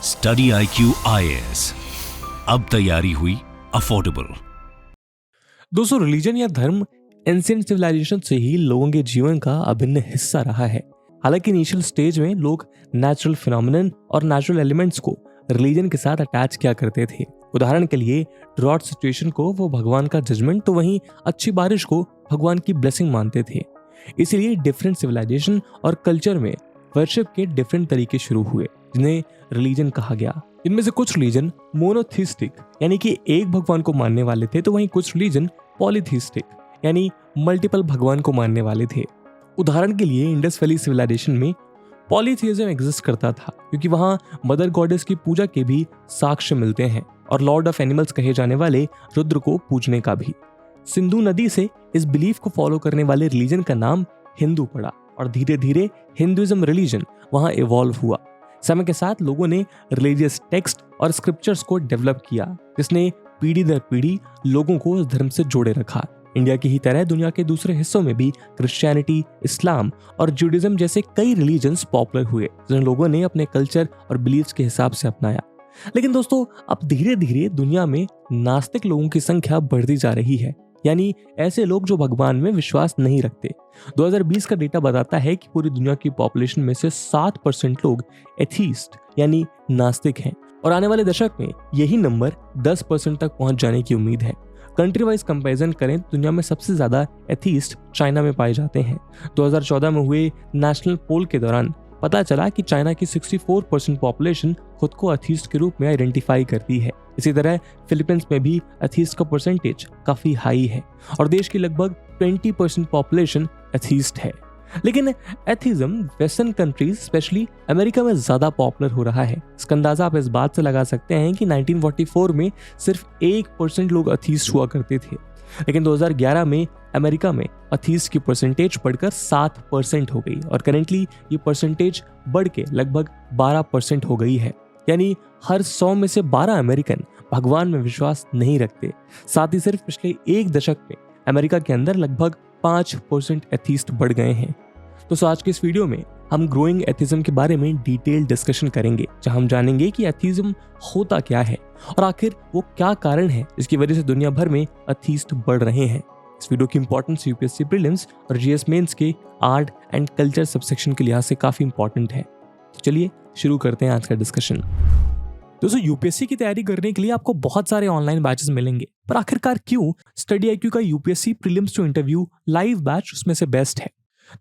Study IQ IAS, अब तैयारी हुई अफोर्डेबल। दोस्तों, रिलीजन या धर्म एंशिएंट सिविलाइजेशन से ही लोगों के जीवन का अभिन्न हिस्सा रहा है। हालांकि इनिशियल स्टेज में लोग नेचुरल फिनोमिनन और नेचुरल एलिमेंट्स को रिलीजन के साथ अटैच किया करते थे। उदाहरण के लिए ड्रॉट सिचुएशन को वो भगवान का जजमेंट, तो वहीं अच्छी बारिश को भगवान की ब्लेसिंग मानते थे। इसीलिए डिफरेंट सिविलाइजेशन और कल्चर में वर्शिप के डिफरेंट तरीके शुरू हुए, जिन्हें रिलीजन कहा गया। इनमें से कुछ रिलीजन मोनोथिस्टिक यानी कि एक भगवान को मानने वाले थे, तो वहीं कुछ रिलीजन पॉलीथिस्टिक यानी मल्टीपल भगवान को मानने वाले थे। उदाहरण के लिए इंडस वैली सिविलाइजेशन में पॉलीथिज्म एग्जिस्ट करता था, क्योंकि वहां मदर गॉडेस की पूजा के भी साक्ष्य मिलते हैं और लॉर्ड ऑफ एनिमल्स कहे जाने वाले रुद्र को पूजने का भी। सिंधु नदी से इस बिलीफ को फॉलो करने वाले रिलीजन का नाम हिंदू पड़ा और धीरे धीरे हिंदुइज्म रिलीजन वहां इवॉल्व हुआ। समय के साथ लोगों ने रिलीजियस टेक्स्ट और स्क्रिप्चर्स को डेवलप किया, जिसने पीढ़ी दर पीढ़ी लोगों को इस धर्म से जोड़े रखा। इंडिया की ही तरह दुनिया के दूसरे हिस्सों में भी क्रिश्चियनिटी, इस्लाम और जूडिज्म जैसे कई रिलीजन्स पॉपुलर हुए, जिन्हें लोगों ने अपने कल्चर और बिलीव्स के हिसाब से अपनाया। लेकिन दोस्तों, अब धीरे धीरे दुनिया में नास्तिक लोगों की संख्या बढ़ती जा रही है, यानी ऐसे लोग जो भगवान में विश्वास नहीं रखते। 2020 का डेटा बताता है कि पूरी दुनिया की पॉपुलेशन में से 7% लोग एथीस्ट यानी नास्तिक हैं और आने वाले दशक में यही नंबर 10% तक पहुंच जाने की उम्मीद है। कंट्री वाइज कंपैरिजन करें तो दुनिया में सबसे ज्यादा एथीस्ट चाइना में पाए जाते हैं। 2014 में हुए नेशनल पोल के दौरान पता चला कि चाइना की 64% पॉपुलेशन खुद को एथीस्ट के रूप में आइडेंटिफाई करती है। इसी तरह फिलीपींस में भी एथीस्ट का परसेंटेज काफी हाई है और देश की लगभग 20% पॉपुलेशन एथीस्ट है। लेकिन atheism western countries specially America में ज्यादा पॉपुलर हो रहा है। इसका अंदाजा आप इस बात से लगा सकते हैं कि 1944 में सिर्फ 1% लोग एथीस्ट हुआ करते थे, लेकिन 2011 में अमेरिका में एथीस्ट की परसेंटेज बढ़कर 7% हो गई और करेंटली ये परसेंटेज बढ़ के लगभग 12% हो गई है। यानी हर 100 में से 12 अमेरिकन भगवान में विश्वास नहीं रखते। साथ ही सिर्फ पिछले एक दशक में अमेरिका के अंदर लगभग 5% एथीस्ट बढ़ गए हैं। तो आज के इस वीडियो में हम ग्रोइंग एथिज्म के बारे में डिटेल डिस्कशन करेंगे, जहां हम जानेंगे कि एथिज्म होता क्या है और आखिर वो क्या कारण है जिसकी वजह से दुनिया भर में एथीस्ट बढ़ रहे हैं। इस वीडियो की इंपॉर्टेंस यूपीएससी प्रीलिम्स और जीएस मेंस के आर्ट एंड कल्चर सबसेक्शन के लिहाज से काफी इंपॉर्टेंट है। तो चलिए शुरू करते हैं आज का डिस्कशन। दोस्तों, यूपीएससी की तैयारी करने के लिए आपको बहुत सारे ऑनलाइन बैचेस मिलेंगे, पर आखिरकार क्यों स्टडी IQ का UPSC prelims to interview live batch उसमें से बेस्ट है?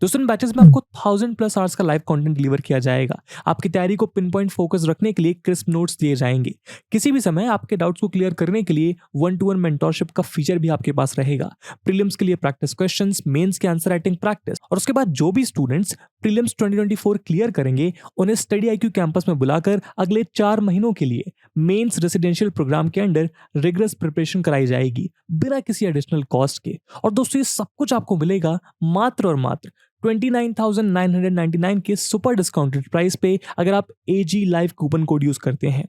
दोस्तों, इन बैचेस में आपको 1000+ आवर्स का लाइव कंटेंट डिलीवर किया जाएगा। आपकी तैयारी को पिन पॉइंट फोकस रखने के लिए क्रिस्प नोट्स दिए जाएंगे। किसी भी समय आपके डाउट्स को क्लियर करने के लिए 1-to-1 मेंटोरशिप का फीचर भी आपके पास रहेगा। प्रीलिम्स के लिए प्रैक्टिस क्वेश्चंस, मेंस के आंसर राइटिंग प्रैक्टिस और उसके बाद जो भी स्टूडेंट्स प्रीलिम्स 2024 क्लियर करेंगे उन्हें स्टडी IQ कैंपस में बुलाकर अगले 4 महीनों के लिए मेंस रेसिडेंशियल प्रोग्राम के अंडर रिगरस प्रिपरेशन कराई जाएगी बिना किसी एडिशनल कॉस्ट के। और दोस्तों, ये सब कुछ आपको मिलेगा मात्र और मात्र 29,999 के सुपर डिस्काउंटेड प्राइस पे, अगर आप AG live coupon code use करते हैं।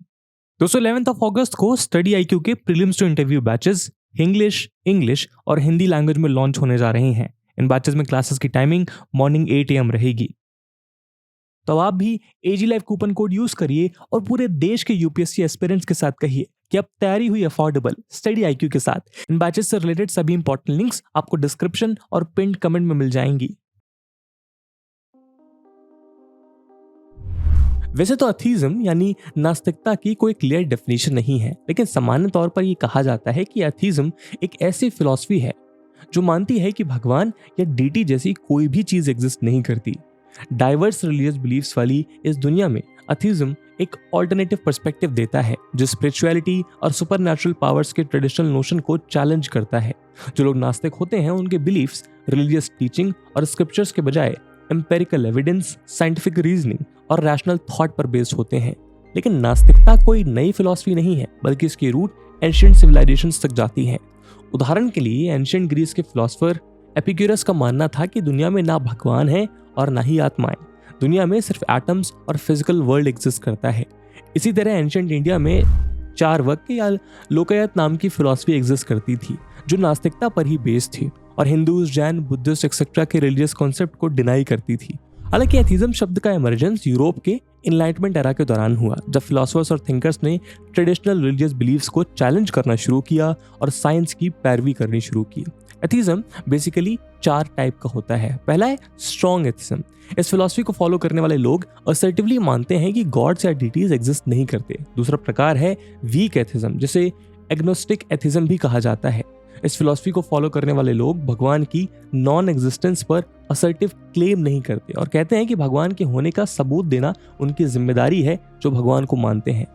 दोस्तों, 11 अगस्त को स्टडी IQ के prelims to interview batches English और हिंदी लैंग्वेज में लॉन्च होने जा रहे हैं। इन बैचेस में क्लासेस की टाइमिंग मॉर्निंग 8 AM रहेगी। तो आप भी AG live coupon code use करिए और पूरे देश के यूपीएससी एस्पिरेंट्स के साथ कहिए कि अब तैयारी हुई अफोर्डेबल स्टडी IQ के साथ। इन बैचेस से रिलेटेड सभी इंपॉर्टेंट लिंक्स आपको डिस्क्रिप्शन और पिन्ड कमेंट में मिल जाएंगी। वैसे तो एथीज्म यानी नास्तिकता की कोई क्लियर डेफिनेशन नहीं है, लेकिन सामान्य तौर पर यह कहा जाता है कि एथीज्म एक ऐसी फिलॉसफी है जो मानती है कि भगवान या डीटी जैसी कोई भी चीज एग्जिस्ट नहीं करती। डाइवर्स रिलीजियस बिलीफ्स वाली इस दुनिया में एथीज्म एक ऑल्टरनेटिव पर्सपेक्टिव देता है जो स्पिरिचुअलिटी और सुपरनैचुरल पावर्स के ट्रेडिशनल नोशन को चैलेंज करता है। जो लोग नास्तिक होते हैं उनके बिलीफ्स रिलीजियस टीचिंग और स्क्रिप्चर्स के बजाय एम्पेरिकल एविडेंस, साइंटिफिक रीजनिंग और रैशनल थॉट पर बेस्ड होते हैं। लेकिन नास्तिकता कोई नई फिलॉसफी नहीं है, बल्कि इसकी रूट एंशिएंट सिविलाइजेशंस तक जाती है। उदाहरण के लिए एंशिएंट ग्रीस के फिलोसोफर एपिक्यूरस का मानना था कि दुनिया में ना भगवान है और ना ही आत्माएं। दुनिया में सिर्फ एटम्स और फिजिकल वर्ल्ड एग्जिस्ट करता है। इसी तरह एंशिएंट इंडिया में चार्वाक या लोकायत नाम की फिलॉसफी एग्जिस्ट करती थी, जो नास्तिकता पर ही बेस्ड थी और हिंदूज, जैन, बुद्धिस्ट एक्सेट्रा के रिलीजियस कॉन्सेप्ट को डिनाई करती थी। हालांकि एथिज्म शब्द का इमर्जेंस यूरोप के इनलाइटमेंट एरा के दौरान हुआ, जब फिलोसोफर्स और थिंकर्स ने ट्रेडिशनल रिलीजियस बिलीफ्स को चैलेंज करना शुरू किया और साइंस की पैरवी करनी शुरू की। एथिज्म बेसिकली 4 टाइप का होता है। पहला है स्ट्रॉन्ग एथिज्म। इस फिलॉसफी को फॉलो करने वाले लोग असर्टिवली मानते हैं कि गॉड्स या डिटीज एग्जिस्ट नहीं करते। दूसरा प्रकार है वीक एथिज्म, जिसे एग्नोस्टिक एथिज्म भी कहा जाता है। इस फिलॉसफी को फॉलो करने वाले लोग भगवान की नॉन एग्जिस्टेंस पर असर्टिव क्लेम नहीं करते और कहते हैं कि भगवान के होने का सबूत देना उनकी जिम्मेदारी है जो भगवान को मानते हैं।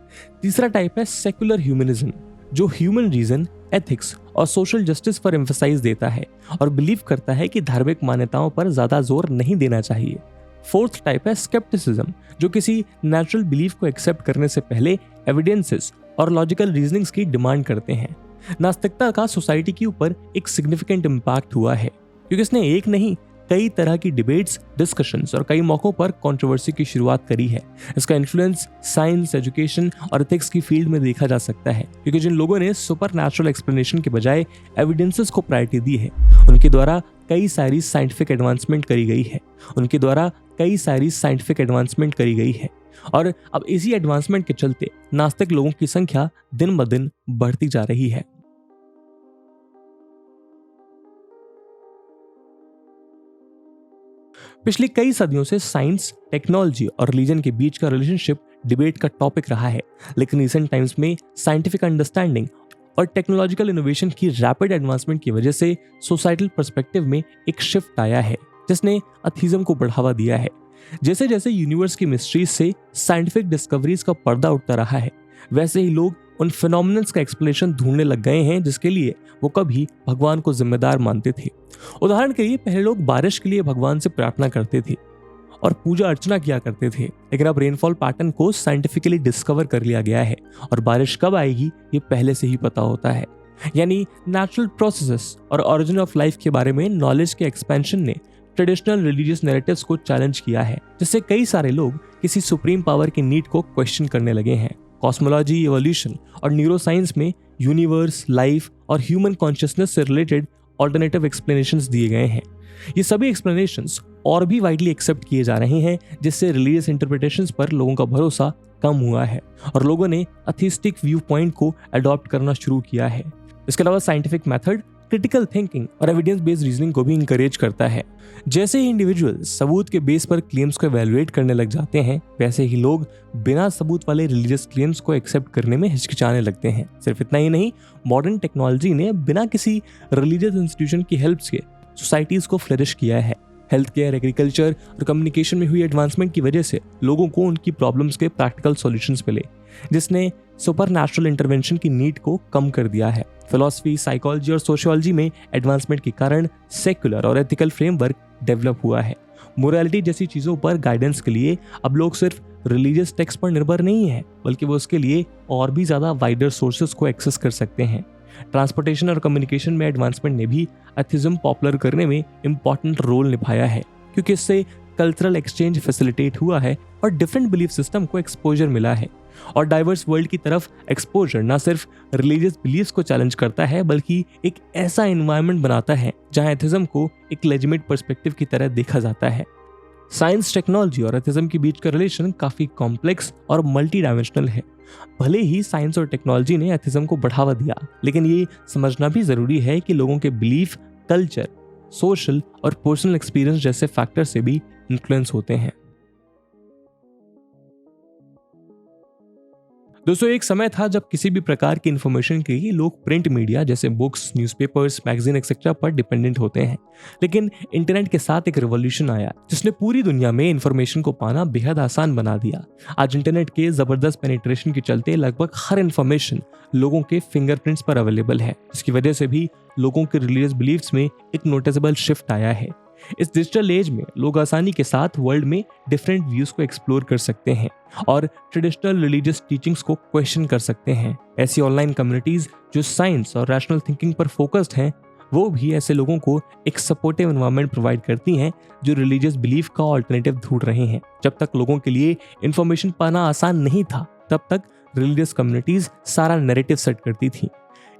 तीसरा टाइप है सेक्युलर ह्यूमनिज्म, जो ह्यूमन रीजन, एथिक्स और सोशल जस्टिस पर एम्फसाइज देता है और बिलीव करता है कि धार्मिक मान्यताओं पर ज्यादा जोर नहीं देना चाहिए। फोर्थ टाइप है स्केप्टिसिज्म, जो किसी नेचुरल बिलीफ को एक्सेप्ट करने से पहले एविडेंसेस और लॉजिकल रीजनिंग्स की डिमांड करते हैं। नास्तिकता का सोसाइटी के ऊपर एक सिग्निफिकेंट इम्पैक्ट हुआ है, क्योंकि इसने एक नहीं कई तरह की डिबेट्स, डिस्कशंस और कई मौकों पर कंट्रोवर्सी की शुरुआत करी है। इसका इन्फ्लुएंस साइंस, एजुकेशन और एथिक्स की फील्ड में देखा जा सकता है, क्योंकि जिन लोगों ने सुपर नेचुरल एक्सप्लेनेशन के बजाय एविडेंसेस को प्रायोरिटी दी है, उनके द्वारा कई सारी साइंटिफिक एडवांसमेंट करी गई है और अब इसी एडवांसमेंट के चलते नास्तिक लोगों की संख्या दिन ब दिन बढ़ती जा रही है। पिछली कई सदियों से साइंस, टेक्नोलॉजी और रिलीजन के बीच का रिलेशनशिप डिबेट का टॉपिक रहा है, लेकिन रिसेंट टाइम्स में साइंटिफिक अंडरस्टैंडिंग और टेक्नोलॉजिकल इनोवेशन की रैपिड एडवांसमेंट की वजह से सोसाइटल पर्सपेक्टिव में एक शिफ्ट आया है, जिसने एथिज्म को बढ़ावा दिया है। जैसे जैसे यूनिवर्स की मिस्ट्रीज से साइंटिफिक डिस्कवरीज का पर्दा उठता रहा है, वैसे ही लोग उन फिनोमिनन्स का एक्सप्लेनेशन ढूंढने लग गए हैं जिसके लिए वो कभी भगवान को जिम्मेदार मानते थे। उदाहरण के लिए पहले लोग बारिश के लिए भगवान से प्रार्थना करते थे और पूजा अर्चना किया करते थे, लेकिन अब रेनफॉल पैटर्न को साइंटिफिकली डिस्कवर कर लिया गया है और बारिश कब आएगी ये पहले से ही पता होता है। यानी नेचुरल प्रोसेसेस और ओरिजिन ऑफ लाइफ के बारे में नॉलेज के एक्सपेंशन ने ट्रेडिशनल रिलीजियस नैरेटिव्स को चैलेंज किया है, जिससे कई सारे लोग किसी सुप्रीम पावर की नीड को क्वेश्चन करने लगे हैं। कॉस्मोलॉजी, इवोल्यूशन और न्यूरोसाइंस में यूनिवर्स, लाइफ और ह्यूमन कॉन्शियसनेस से रिलेटेड ऑल्टरनेटिव एक्सप्लेनेशंस दिए गए हैं। ये सभी एक्सप्लेनेशंस और भी वाइडली एक्सेप्ट किए जा रहे हैं, जिससे रिलीजियस इंटरप्रिटेशंस पर लोगों का भरोसा कम हुआ है और लोगों ने एथिस्टिक व्यू पॉइंट को अडॉप्ट करना शुरू किया है। इसके अलावा साइंटिफिक मेथड, क्रिटिकल थिंकिंग और एविडेंस बेस्ड रीजनिंग को भी इंकरेज करता है। जैसे ही इंडिविजुअल्स सबूत के बेस पर क्लेम्स को एवेलुएट करने लग जाते हैं, वैसे ही लोग बिना सबूत वाले रिलीजियस क्लेम्स को एक्सेप्ट करने में हिचकिचाने लगते हैं। सिर्फ इतना ही नहीं, मॉडर्न टेक्नोलॉजी ने बिना किसी रिलीजियस इंस्टीट्यूशन की हेल्प के सोसाइटीज को फ्लरिश किया है। हेल्थ केयर, एग्रीकल्चर और कम्युनिकेशन में हुई एडवांसमेंट की वजह से लोगों को उनकी प्रॉब्लम्स के प्रैक्टिकल सॉल्यूशंस मिले, जिसने सुपर नेचुरल इंटरवेंशन की नीड को कम कर दिया है। फिलॉसफी, साइकोलॉजी और सोशियोलॉजी में एडवांसमेंट के कारण सेक्युलर और एथिकल फ्रेमवर्क डेवलप हुआ है। मोरालिटी जैसी चीज़ों पर गाइडेंस के लिए अब लोग सिर्फ रिलीजियस टेक्स्ट पर निर्भर नहीं है, बल्कि वो उसके लिए और भी ज़्यादा वाइडर सोर्सेज को एक्सेस कर सकते हैं। ट्रांसपोर्टेशन और कम्युनिकेशन में एडवांसमेंट ने भी एथिज्म पॉपुलर करने में इंपॉर्टेंट रोल निभाया है, क्योंकि इससे कल्चरल एक्सचेंज फैसिलिटेट हुआ है और डिफरेंट बिलीफ सिस्टम को एक्सपोजर मिला है। और डाइवर्स वर्ल्ड की तरफ एक्सपोजर न सिर्फ रिलीजियस बिलीफ्स को चैलेंज करता है, बल्कि एक ऐसा एनवायरनमेंट बनाता है जहां एथिज्म को एक लेजिटिमेट पर्सपेक्टिव की तरह देखा जाता है। साइंस, टेक्नोलॉजी और एथिज्म के बीच का रिलेशन काफी कॉम्प्लेक्स और मल्टी डायमेंशनल है। भले ही साइंस और टेक्नोलॉजी ने एथिज्म को बढ़ावा दिया, लेकिन ये समझना भी जरूरी है कि लोगों के बिलीफ, कल्चर, सोशल और पर्सनल एक्सपीरियंस जैसे फैक्टर से भी इन्फ्लुएंस होते हैं। दोस्तों, एक समय था जब किसी भी प्रकार की इंफॉर्मेशन के लिए लोग प्रिंट मीडिया जैसे बुक्स, न्यूज़पेपर्स, मैगजीन एक्सेट्रा पर डिपेंडेंट होते हैं। लेकिन इंटरनेट के साथ एक रिवॉल्यूशन आया जिसने पूरी दुनिया में इंफॉर्मेशन को पाना बेहद आसान बना दिया। आज इंटरनेट के जबरदस्त पेनिट्रेशन के चलते लगभग हर इंफॉर्मेशन लोगों के फिंगरप्रिंट्स पर अवेलेबल है, जिसकी वजह से भी लोगों के रिलीजियस बिलीफ्स में एक नोटिसेबल शिफ्ट आया है। इस डिजिटल एज में लोग आसानी के साथ वर्ल्ड में डिफरेंट व्यूज को एक्सप्लोर कर सकते हैं और ट्रेडिशनल रिलीजियस टीचिंग्स को क्वेश्चन कर सकते हैं। ऐसी ऑनलाइन कम्युनिटीज जो साइंस और रैशनल थिंकिंग पर फोकस्ड हैं, वो भी ऐसे लोगों को एक सपोर्टिव एनवायरनमेंट प्रोवाइड करती हैं जो रिलीजियस बिलीफ का ऑल्टरनेटिव ढूंढ रहे हैं। जब तक लोगों के लिए इंफॉर्मेशन पाना आसान नहीं था, तब तक रिलीजियस कम्युनिटीज सारा नैरेटिव सेट करती थी।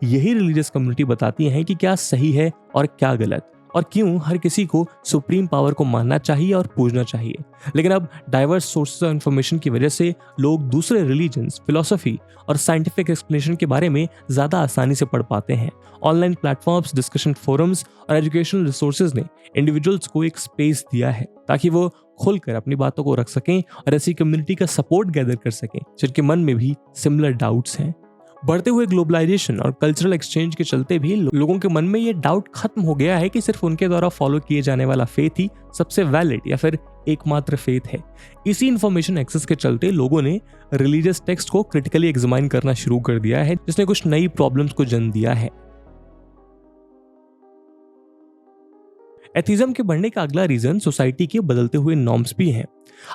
यही रिलीजियस कम्युनिटी बताती हैं कि क्या सही है और क्या गलत, और क्यों हर किसी को सुप्रीम पावर को मानना चाहिए और पूजना चाहिए। लेकिन अब डाइवर्स सोर्सेज ऑफ इंफॉर्मेशन की वजह से लोग दूसरे रिलीजन्स, फिलॉसफी और साइंटिफिक एक्सप्लेनेशन के बारे में ज़्यादा आसानी से पढ़ पाते हैं। ऑनलाइन प्लेटफॉर्म्स, डिस्कशन फोरम्स और एजुकेशनल रिसोर्सेज ने इंडिविजुअल्स को एक स्पेस दिया है ताकि वो खुलकर अपनी बातों को रख सकें और ऐसी कम्युनिटी का सपोर्ट गैदर कर सकें जिनके मन में भी सिमिलर डाउट्स हैं। बढ़ते हुए ग्लोबलाइजेशन और कल्चरल एक्सचेंज के चलते भी लोगों के मन में ये डाउट खत्म हो गया है कि सिर्फ उनके द्वारा फॉलो किए जाने वाला फेथ ही सबसे वैलिड या फिर एकमात्र फेथ है। इसी इंफॉर्मेशन एक्सेस के चलते लोगों ने रिलीजियस टेक्स्ट को क्रिटिकली एग्जामिन करना शुरू कर दिया है, जिसने कुछ नई प्रॉब्लम्स को जन्म दिया है। एथिज्म के बढ़ने का अगला रीजन सोसाइटी के बदलते हुए नॉर्म्स भी हैं।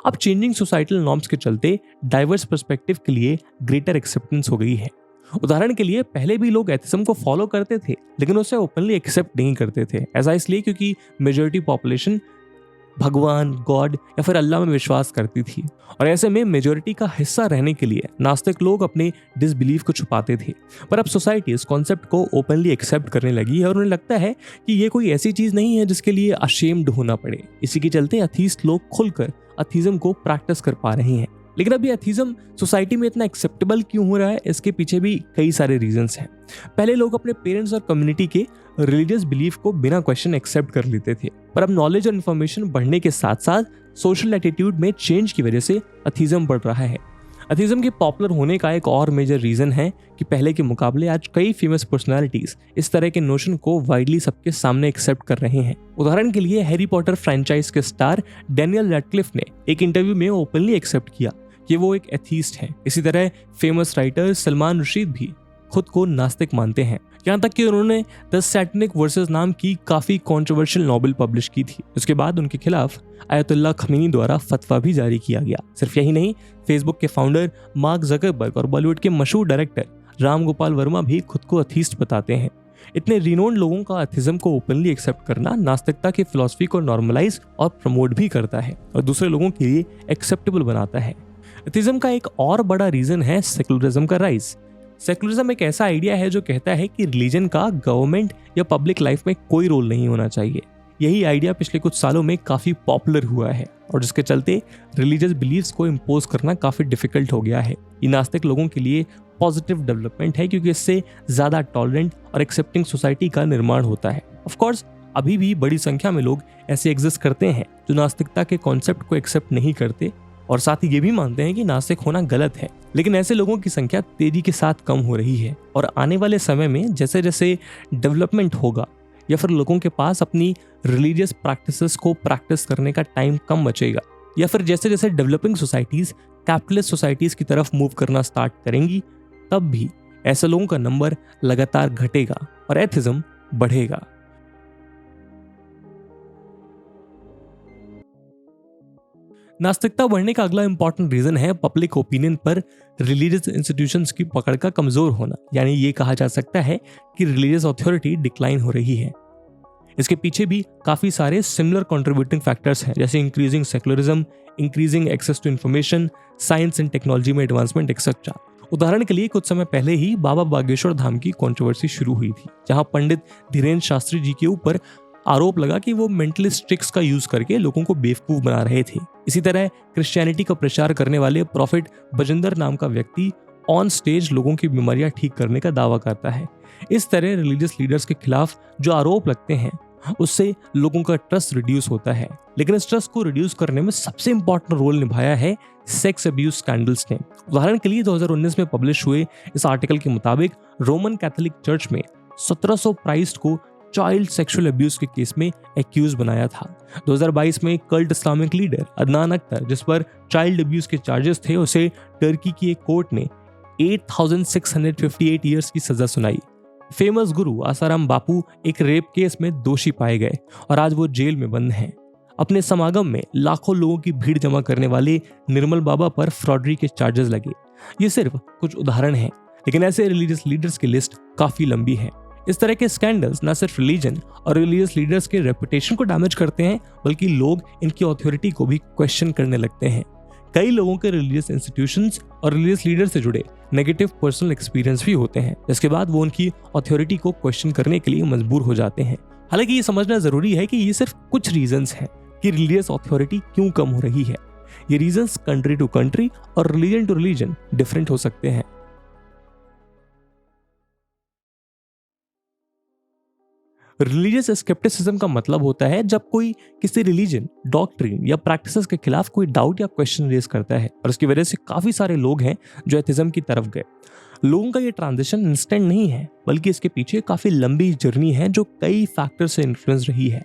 अब चेंजिंग सोसाइटल नॉर्म्स के चलते डाइवर्स पर्सपेक्टिव के लिए ग्रेटर एक्सेप्टेंस हो गई है। उदाहरण के लिए पहले भी लोग एथिज्म को फॉलो करते थे लेकिन उसे ओपनली एक्सेप्ट नहीं करते थे। ऐसा इसलिए क्योंकि मेजॉरिटी पॉपुलेशन भगवान, गॉड या फिर अल्लाह में विश्वास करती थी और ऐसे में मेजॉरिटी का हिस्सा रहने के लिए नास्तिक लोग अपने डिसबिलीफ को छुपाते थे। पर अब सोसाइटी इस कॉन्सेप्ट को ओपनली एक्सेप्ट करने लगी है और उन्हें लगता है कि ये कोई ऐसी चीज नहीं है जिसके लिए अशेम्ड होना पड़े। इसी के चलते एथीस्ट लोग खुलकर एथिज्म को प्रैक्टिस कर पा रहे हैं। लेकिन अभी एथिज्म सोसाइटी में इतना एक्सेप्टेबल क्यों हो रहा है, इसके पीछे भी कई सारे रीजंस हैं। पहले लोग अपने पेरेंट्स और कम्युनिटी के रिलीजियस बिलीफ को बिना क्वेश्चन एक्सेप्ट कर लेते थे, पर अब नॉलेज और इन्फॉर्मेशन बढ़ने के साथ साथ सोशल एटीट्यूड में चेंज की वजह से एथिज्म बढ़ रहा है। एथिज्म के पॉपुलर होने का एक और मेजर रीजन है कि पहले के मुकाबले आज कई फेमस पर्सनालिटीज इस तरह के नोशन को वाइडली सबके सामने एक्सेप्ट कर रहे हैं। उदाहरण के लिए हैरी पॉटर फ्रेंचाइज के स्टार डैनियल रैडक्लिफ ने एक इंटरव्यू में ओपनली एक्सेप्ट किया कि वो एक एथीस्ट हैं। इसी तरह फेमस राइटर सलमान रुशीद भी खुद को नास्तिक मानते हैं, यहाँ तक कि उन्होंने द सैटनिक वर्सेस नाम की काफी कंट्रोवर्शियल नॉवेल पब्लिश की थी। उसके बाद उनके खिलाफ आयतुल्लाह खमीनी द्वारा फतवा भी जारी किया गया। सिर्फ यही नहीं, फेसबुक के फाउंडर मार्क ज़करबर्ग और बॉलीवुड के मशहूर डायरेक्टर राम गोपाल वर्मा भी खुद को एथीस्ट बताते हैं। इतने रिनोन्ड लोगों का एथिज्म को ओपनली एक्सेप्ट करना नास्तिकता की फिलॉसफी को नॉर्मलाइज और प्रमोट भी करता है और दूसरे लोगों के लिए एक्सेप्टेबल बनाता है। एथिज्म का एक और बड़ा रीजन है सेकुलरिज्म का राइज। सेकुलरिज्म एक ऐसा आइडिया है जो कहता है कि रिलीजन का गवर्नमेंट या पब्लिक लाइफ में कोई रोल नहीं होना चाहिए। यही आइडिया पिछले कुछ सालों में काफी पॉपुलर हुआ है और जिसके चलते रिलीजियस बिलीफ्स को इम्पोज करना काफी डिफिकल्ट हो गया है। ये नास्तिक लोगों के लिए पॉजिटिव डेवलपमेंट है क्योंकि इससे ज्यादा टॉलरेंट और एक्सेप्टिंग सोसाइटी का निर्माण होता है। ऑफ कोर्स अभी भी बड़ी संख्या में लोग ऐसे एग्जिस्ट करते हैं जो नास्तिकता के कॉन्सेप्ट को एक्सेप्ट नहीं करते और साथ ही ये भी मानते हैं कि नास्तिक होना गलत है। लेकिन ऐसे लोगों की संख्या तेजी के साथ कम हो रही है और आने वाले समय में जैसे जैसे डेवलपमेंट होगा या फिर लोगों के पास अपनी रिलीजियस प्रैक्टिसेस को प्रैक्टिस करने का टाइम कम बचेगा या फिर जैसे जैसे डेवलपिंग सोसाइटीज कैपिटलिस्ट सोसाइटीज की तरफ मूव करना स्टार्ट करेंगी, तब भी ऐसे लोगों का नंबर लगातार घटेगा और एथिज्म बढ़ेगा। नास्तिकता बढ़ने का अगला इंपॉर्टेंट रीजन है पब्लिक ओपिनियन पर रिलीजियस इंस्टीट्यूशंस की पकड़ का कमजोर होना। यानी ये कहा जा सकता है कि रिलीजियस अथॉरिटी डिक्लाइन हो रही है। इसके पीछे भी काफी सारे सिमिलर कंट्रीब्यूटिंग फैक्टर्स हैं, जैसे increasing secularism, increasing access to information, science and technology में एडवांसमेंट एक्सेट्रा। उदाहरण के लिए कुछ समय पहले ही बाबा बागेश्वर धाम की कंट्रोवर्सी शुरू हुई थी, जहां पंडित धीरेन्द्र शास्त्री जी के ऊपर आरोप लगा कि वो मेंटलिस्ट ट्रिक्स का यूज करके लोगों को बेवकूफ बना रहे थे। इसी तरह क्रिश्चियनिटी का प्रचार करने वाले प्रॉफिट बजिंदर नाम का व्यक्ति ऑन स्टेज लोगों की बीमारियां ठीक करने का दावा करता है। इस तरह रिलीजियस लीडर्स के खिलाफ जो आरोप लगते हैं उससे लोगों का ट्रस्ट रिड्यूस होता है। लेकिन इस ट्रस्ट को रिड्यूस करने में सबसे इंपॉर्टेंट रोल निभाया है सेक्स अब्यूज स्कैंडल्स ने। उदाहरण के लिए 2019 में पब्लिश हुए इस आर्टिकल के मुताबिक रोमन कैथोलिक चर्च में 1700 प्राइस्ट को चाइल्ड सेक्सुअल अब्यूज के केस में एक्यूज बनाया था। 2022 में cult Islamic leader Adnan Akhtar, जिस पर चाइल्ड अब्यूज के चार्जेस थे, उसे टर्की की एक कोर्ट ने 8658 ईयर्स की सजा सुनाई। फेमस गुरु आसाराम बापू एक रेप केस में दोषी पाए गए और आज वो जेल में बंद हैं। अपने समागम में लाखों लोगों की भीड़ जमा करने वाले निर्मल बाबा पर फ्रॉडरी के चार्जेस लगे। ये सिर्फ कुछ उदाहरण हैं, लेकिन ऐसे रिलीजियस लीडर्स की लिस्ट काफी लंबी है। इस तरह के स्कैंडल्स न सिर्फ रिलीजन और रिलीजियस लीडर्स के रेपुटेशन को डैमेज करते हैं, बल्कि लोग इनकी अथॉरिटी को भी क्वेश्चन करने लगते हैं। कई लोगों के रिलीजियस इंस्टीट्यूशंस और रिलीजियस लीडर से जुड़े नेगेटिव पर्सनल एक्सपीरियंस भी होते हैं, जिसके बाद वो उनकी अथॉरिटी को क्वेश्चन करने के लिए मजबूर हो जाते हैं। हालांकि ये समझना जरूरी है कि ये सिर्फ कुछ रीजंस हैं कि रिलीजियस अथॉरिटी क्यों कम हो रही है। ये रीजंस कंट्री टू कंट्री और रिलीजन टू रिलीजन डिफरेंट हो सकते हैं। रिलीजियस स्केप्टिसिज्म का मतलब होता है जब कोई किसी रिलीजन, डॉक्ट्रिन या प्रैक्टिसेस के खिलाफ कोई डाउट या क्वेश्चन रेज करता है, और इसकी वजह से काफी सारे लोग हैं जो एथिज्म की तरफ गए। लोगों का ये ट्रांजिशन इंस्टेंट नहीं है, बल्कि इसके पीछे काफी लंबी जर्नी है जो कई फैक्टर से इन्फ्लुएंस रही है।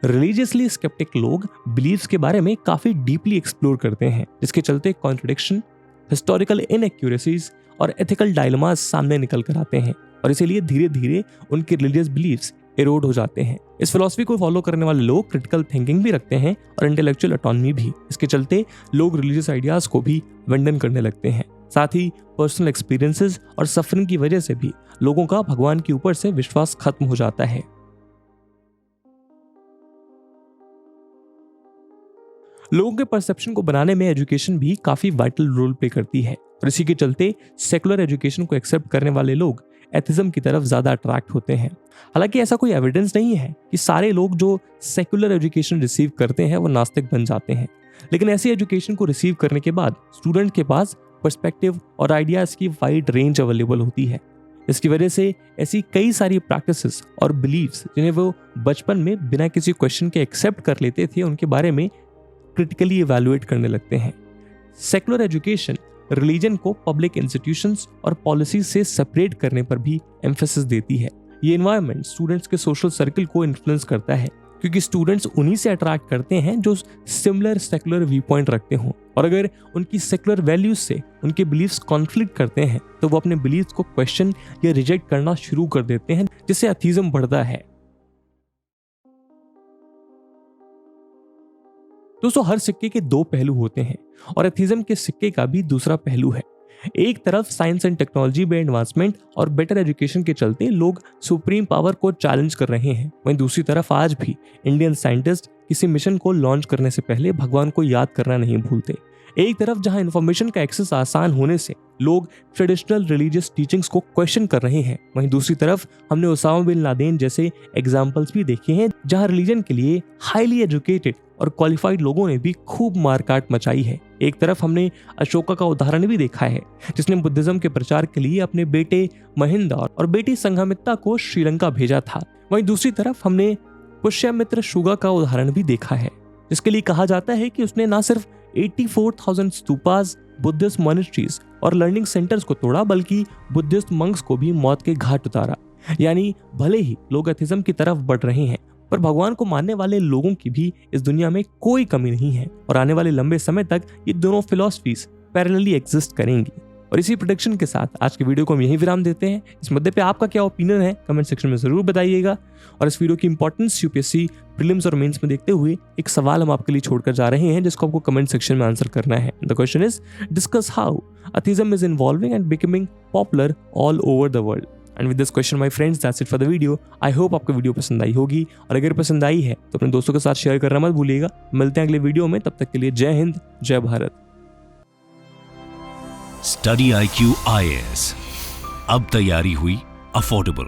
रिलीजियसली स्केप्टिक लोग बिलीव्स के बारे में काफी डीपली एक्सप्लोर करते हैं, जिसके चलते कॉन्ट्रडिक्शन, हिस्टोरिकल इनएक्यूरेसीज और एथिकल डायलेमास सामने निकल कर आते हैं, और इसीलिए धीरे धीरे उनके रिलीजियस बिलीव्स एरोड हो जाते हैं। इस फिलॉसफी को फॉलो करने वाले लोग क्रिटिकल थिंकिंग भी रखते हैं और इंटेलेक्चुअल ऑटोनॉमी भी। इसके चलते लोग रिलीजियस आइडियाज को भी अबैंडन करने लगते हैं। साथ ही पर्सनल एक्सपीरियंसेस और सफरिंग की वजह से भी लोगों का भगवान के ऊपर से विश्वास खत्म हो जाता है। लोगों के परसेप्शन को बनाने में एजुकेशन भी काफी वाइटल रोल प्ले करती है, और इसी के चलते सेकुलर एजुकेशन को एक्सेप्ट करने वाले लोग एथिज्म की तरफ ज्यादा अट्रैक्ट होते हैं। हालांकि ऐसा कोई एविडेंस नहीं है कि सारे लोग जो सेकुलर एजुकेशन रिसीव करते हैं वो नास्तिक बन जाते हैं, लेकिन ऐसी एजुकेशन को रिसीव करने के बाद स्टूडेंट के पास पर्सपेक्टिव और आइडियाज की वाइड रेंज अवेलेबल होती है। इसकी वजह से ऐसी कई सारी प्रैक्टिसेस और बिलीव्स जिन्हें वो बचपन में बिना किसी क्वेश्चन के एक्सेप्ट कर लेते थे, उनके बारे में क्रिटिकली इवैल्यूएट करने लगते हैं। सेकुलर एजुकेशन रिलीजन को पब्लिक इंस्टीट्यूशंस और पॉलिसी से सेपरेट करने पर भी एम्फेसिस देती है। ये एनवायरनमेंट स्टूडेंट्स के सोशल सर्कल को इन्फ्लुएंस करता है, क्योंकि स्टूडेंट्स उन्हीं से अट्रैक्ट करते हैं जो सिमिलर सेकुलर व्यू पॉइंट रखते हों, और अगर उनकी सेकुलर वैल्यूज से उनके बिलीव्स कॉन्फ्लिक्ट करते हैं तो वो अपने बिलीव्स को क्वेश्चन या रिजेक्ट करना शुरू कर देते हैं, जिससे एथिज्म बढ़ता है। दोस्तों, हर सिक्के के दो पहलू होते हैं, और एथिज्म के सिक्के का भी दूसरा पहलू है। एक तरफ साइंस एंड टेक्नोलॉजी में एडवांसमेंट और बेटर एजुकेशन के चलते लोग सुप्रीम पावर को चैलेंज कर रहे हैं, वहीं दूसरी तरफ आज भी इंडियन साइंटिस्ट किसी मिशन को लॉन्च करने से पहले भगवान को याद करना नहीं भूलते। एक तरफ जहां इंफॉर्मेशन का एक्सेस आसान होने से लोग ट्रेडिशनल रिलीजियस टीचिंग्स को क्वेश्चन कर रहे हैं, वहीं दूसरी तरफ हमने ओसामा बिन लादेन जैसे एग्जाम्पल्स भी देखे हैं जहां रिलीजन के लिए हाईली एजुकेटेड और क्वालिफाइड लोगों ने भी खूब मारकाट मचाई है। एक तरफ हमने अशोका का उदाहरण भी देखा है, जिसने बुद्धिज्म के प्रचार के लिए अपने बेटे महिंदा और बेटी संघमित्ता को श्रीलंका भेजा था। वहीं दूसरी तरफ हमने पुष्यमित्र शुगा का उदाहरण भी देखा है, जिसके लिए कहा जाता है कि उसने न सिर्फ 84,000 स्तूपास, बुद्धिस्ट मॉनेस्ट्रीज और लर्निंग सेंटर्स को तोड़ा, बल्कि बुद्धिस्ट मंक्स को भी मौत के घाट उतारा। यानी भले ही लोग एथिज्म की तरफ बढ़ रहे हैं, पर भगवान को मानने वाले लोगों की भी इस दुनिया में कोई कमी नहीं है, और आने वाले लंबे समय तक ये दोनों फिलॉसफीज पैरेलली एग्जिस्ट करेंगी। और इसी प्रेडिक्शन के साथ आज के वीडियो को हम यहीं विराम देते हैं। इस मुद्दे पे आपका क्या ओपिनियन है कमेंट सेक्शन में जरूर बताइएगा, और इस वीडियो की इंपॉर्टेंस यूपीएससी प्रीलिम्स और मेंस में देखते हुए एक सवाल हम आपके लिए छोड़कर जा रहे हैं, जिसको आपको कमेंट सेक्शन में आंसर करना है। The question is, discuss how atheism is involving and becoming popular all over the world. And with this question my friends, that's it for the video. I hope आपको video पसंद आई होगी, और अगर पसंद आई है तो अपने दोस्तों के साथ शेयर करना मत भूलिएगा। मिलते हैं अगले वीडियो में, तब तक के लिए जय हिंद, जय भारत। स्टडी IQ IAS, अब तैयारी हुई अफोर्डेबल।